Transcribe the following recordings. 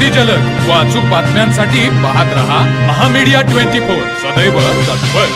अगदी जलद व अचूक बातम्यांसाठी पाहत रहा महामीडिया 24 सदैव तत्पर।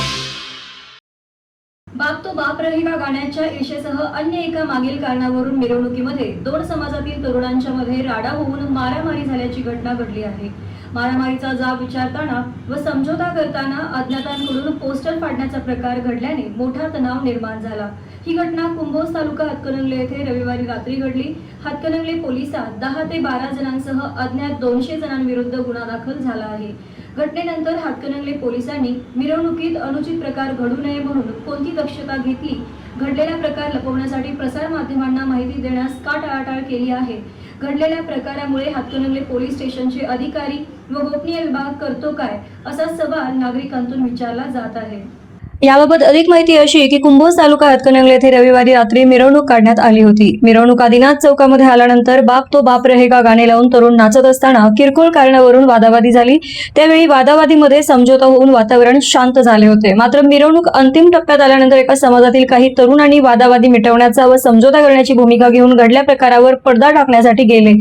बाप तो बाप रहेगा गाण्याच्या ईर्षेसह अन्य एका मागील कारणावरून मिरवणुकीमध्ये दोन समाजातील तरुणांच्या मध्ये राडा होऊन मारामारी झाल्याची घटना घडली आहे। मारामारीचा जाब विचारताना व समझोता करताना अज्ञातांकडून पोस्टर फाडण्याचा प्रकार घडल्याने मोठा तणाव निर्माण झाला। ही घटना कुंभोज तालुका हातकणंगले येथे रविवारी रात्री घडली। हातकणंगले पोलिसात 10 ते 12 जणांसह अज्ञात 200 जणांविरुद्ध गुन्हा दाखल झाला आहे। घटनेनंतर हातकणंगले पोलिसांनी मिरवणुकीत अनुचित प्रकार घडू नये म्हणून कोणती दक्षता घेतली, घडलेला प्रकार लपवण्यासाठी प्रसार माध्यमांना माहिती देण्यास का टाळाटाळ केली आहे, घडलेल्या प्रकारामुळे हातकणंगले पोलीस स्टेशनचे अधिकारी व गोपनीय विभाग करतो काय, असा सवाल नागरिकांतून विचारला जात आहे। याबाबत अधिक माहिती अशी की कुंभोज तालुका हातकणंगले येथे रविवारी रात्री मिरवणूक काढण्यात आली होती। मिरवणूक आदिनाथ चौकामध्ये आल्यानंतर बाप तो बाप रहेगा गाणे लावून तरुण नाचत असताना किरकोळ कारणावरून वादावादी झाली। त्यावेळी वादावादीमध्ये समझोता होऊन वातावरण शांत झाले होते। मात्र मिरवणूक अंतिम टप्प्यात आल्यानंतर एका समाजातील काही तरुणांनी वादावादी मिटवण्याचा व समझोता करण्याची भूमिका घेऊन घडल्या प्रकारावर पडदा टाकण्यासाठी गेले।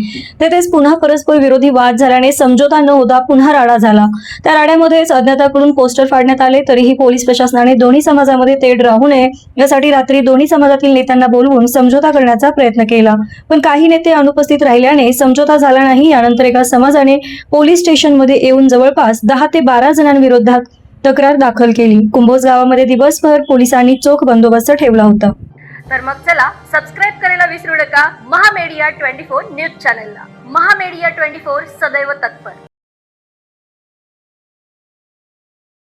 तेथेच पुन्हा परस्पर विरोधी वाद झाल्याने समझोता न होता पुन्हा राडा झाला। त्या राड्यामध्येच अज्ञाताकडून पोस्टर फाडण्यात आले। तरीही पोलीस प्रशासनाने दोन्ही समाजामध्ये तेढ राहू नये यासाठी रात्री दोन्ही समाजातील नेत्यांना बोलवून समझोता करण्याचा प्रयत्न केला, पण काही नेते अनुपस्थित राहिल्याने समझोता झाला नाही। यानंतर एका समाजाने पोलीस स्टेशनमध्ये येऊन जवळपास 10 ते 12 जणांविरोधात तक्रार दाखल केली। कुंभोज गावामध्ये दिवसभर पोलिसांनी चोख बंदोबस्त ठेवला होता। तर मग चला सबस्क्राइब करायला विसरू नका महामीडिया 24 न्यूज चॅनलला। महामीडिया 24 सदैव तत्पर।